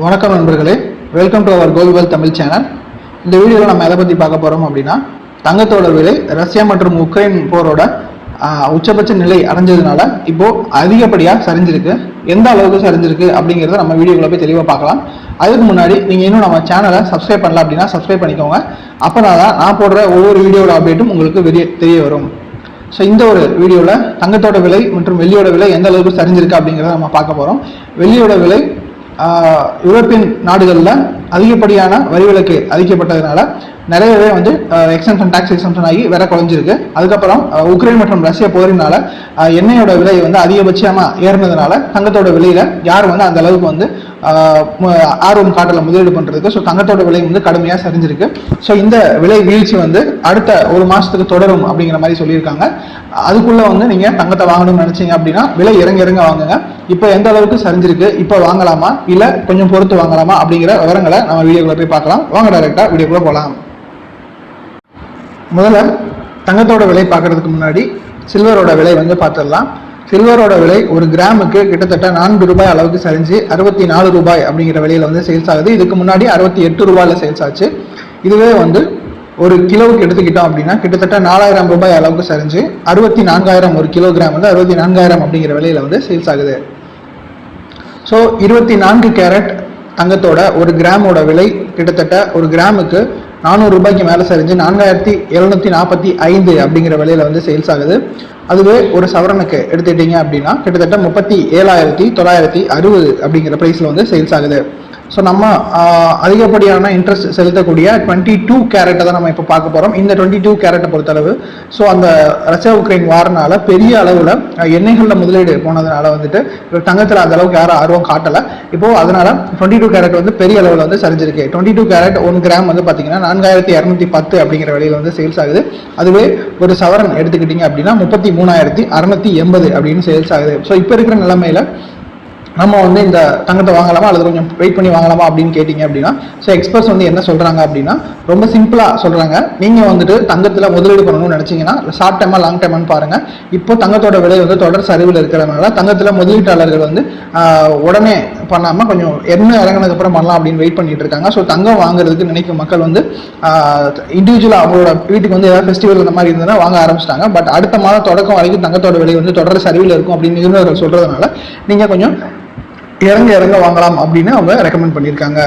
வணக்கம் நண்பர்களே, welcome to our கோல்வெல் தமிழ் சேனல். இந்த வீடியோவில் நம்ம எதை பற்றி பார்க்க போகிறோம் அப்படின்னா, தங்கத்தோட விலை ரஷ்யா மற்றும் உக்ரைன் போரோட உச்சபட்ச நிலை அடைஞ்சதுனால இப்போது அதிகப்படியாக சரிஞ்சிருக்கு. எந்த அளவுக்கு சரிஞ்சிருக்கு அப்படிங்கிறத நம்ம வீடியோவில் போய் தெளிவாக பார்க்கலாம். அதுக்கு முன்னாடி நீங்கள் இன்னும் நம்ம சேனலை சப்ஸ்கிரைப் பண்ணல அப்படின்னா சப்ஸ்கிரைப் பண்ணிக்கோங்க. அப்போனா தான் நான் போடுற ஒவ்வொரு வீடியோட அப்டேட்டும் உங்களுக்கு தெரிய வரும். ஸோ இந்த ஒரு வீடியோவில் தங்கத்தோட விலை மற்றும் வெள்ளியோட விலை எந்த அளவுக்கு சரிஞ்சிருக்கு அப்படிங்கிறத நம்ம பார்க்க போகிறோம். வெள்ளியோட விலை யூரோப்பியன் நாடுகளில் அதிகப்படியான வரி விலக்கு அளிக்கப்பட்டதுனால நிறையவே எக்ஸம்ஷன் டாக்ஸ் எக்ஸம்ஷன் ஆகி விலை குறைஞ்சிருக்கு. அதுக்கப்புறம் உக்ரைன் மற்றும் ரஷ்யா போரினால எண்ணெயோட விலை அதிகபட்சமாக ஏறினதுனால தங்கத்தோட விலையில யாரும் அந்த அளவுக்கு ஆர்வம் காட்டல முதலீடு பண்றதுக்கு. ஸோ தங்கத்தோட விலை கடுமையாக சரிஞ்சிருக்கு. ஸோ இந்த விலை வீழ்ச்சி அடுத்த ஒரு மாசத்துக்கு தொடரும் அப்படிங்கிற மாதிரி சொல்லியிருக்காங்க. அதுக்குள்ள நீங்க தங்கத்தை வாங்கணும்னு நினைச்சீங்க அப்படின்னா விலை இறங்க வாங்குங்க. இப்போ எந்த அளவுக்கு சரிஞ்சிருக்கு, இப்போ வாங்கலாமா இல்ல கொஞ்சம் பொறுத்து வாங்கலாமா அப்படிங்கிற விவரங்களை நம்ம வீடியோக்குள்ள போய் பார்க்கலாம். வாங்க டைரக்டா வீடியோக்குள்ள போகலாம். முதல்ல தங்கத்தோட விலை பார்க்கறதுக்கு முன்னாடி சில்வரோட விலை பார்த்துடலாம். சில்வரோட விலை ஒரு கிராமுக்கு கிட்டத்தட்ட 4 ரூபாய் அளவுக்கு சரிஞ்சு 64 ரூபாய் அப்படிங்கிற விலையில சேல்ஸ் ஆகுது. இதுக்கு முன்னாடி 68 ரூபாயில சேல்ஸ் ஆச்சு. இதுவே ஒரு கிலோவுக்கு எடுத்துக்கிட்டோம் அப்படின்னா கிட்டத்தட்ட 4000 ரூபாய் அளவுக்கு சரிஞ்சு 64,000 ஒரு கிலோகிராம் 64,000 அப்படிங்கிற விலையில சேல்ஸ் ஆகுது. ஸோ 24 கேரட் தங்கத்தோட ஒரு கிராமோட விலை கிட்டத்தட்ட ஒரு கிராமுக்கு 400 ரூபாய்க்கு மேலே சரிஞ்சு 4,745 அப்படிங்கிற விலையில சேல்ஸ் ஆகுது. அதுவே ஒரு சவரனுக்கு எடுத்துட்டீங்க அப்படின்னா கிட்டத்தட்ட 37,960 அப்படிங்கிற ப்ரைஸில் சேல்ஸ் ஆகுது. ஸோ நம்ம அதிகப்படியான இன்ட்ரெஸ்ட் செலுத்தக்கூடிய 22 கேரட்டை தான் நம்ம இப்போ பார்க்க போகிறோம். இந்த 22 கேரட்டை பொறுத்தளவு அந்த ரஷ்யா உக்ரைன் வாரனால பெரிய அளவில் எண்ணெய்களில் முதலீடு போனதுனால தங்கத்தில் அந்த அளவுக்கு யாரும் ஆர்வம் காட்டலை. இப்போது அதனால 22 கேரட் பெரிய அளவில் சரிஞ்சிருக்கு. 22 கேரட் 1 கிராம் பார்த்தீங்கன்னா 4,210 அப்படிங்கிற விலையில் சேல்ஸ் ஆகுது. அதுவே ஒரு சவரன் எடுத்துக்கிட்டீங்க அப்படின்னா 33,680 அப்படின்னு சேல்ஸ் ஆகுது. ஸோ இப்போ இருக்கிற நிலைமையில நம்ம இந்த தங்கத்தை வாங்கலாமா அல்லது கொஞ்சம் வெயிட் பண்ணி வாங்கலாமா அப்படின்னு கேட்டிங்க அப்படின்னா ஸோ எக்ஸ்பர்ட்ஸ் என்ன சொல்கிறாங்க அப்படின்னா ரொம்ப சிம்பிளாக சொல்கிறாங்க. நீங்கள் தங்கத்தில் முதலீடு பண்ணணும்னு நினச்சிங்கன்னா ஷார்ட் டைமாக லாங் டைமான்னு பாருங்கள். இப்போ தங்கத்தோட விலை தொடர் சரிவில் இருக்கிறதுனால தங்கத்தில் முதலீட்டாளர்கள் உடனே பண்ணாமல் கொஞ்சம் எண்ணெய் இறங்கினதுக்கப்புறம் பண்ணலாம் அப்படின்னு வெயிட் பண்ணிட்டு இருக்காங்க. ஸோ தங்கம் வாங்குறதுக்கு நினைக்கும் மக்கள் இண்டிவிஜுவலாக அவங்களோட வீட்டுக்கு ஏதாவது ஃபெஸ்டிவல் இந்த மாதிரி இருந்ததுன்னா வாங்க ஆரம்பிச்சிட்டாங்க. பட் அடுத்த மாதம் தொடக்கம் வரைக்கும் தங்கத்தோட விலை தொடர் சரிவில் இருக்கும் அப்படின்னு நிறுவனர்கள் சொல்கிறதுனால நீங்கள் கொஞ்சம் இறங்க வாங்கலாம் அப்படின்னு அவங்க ரெக்கமெண்ட் பண்ணியிருக்காங்க.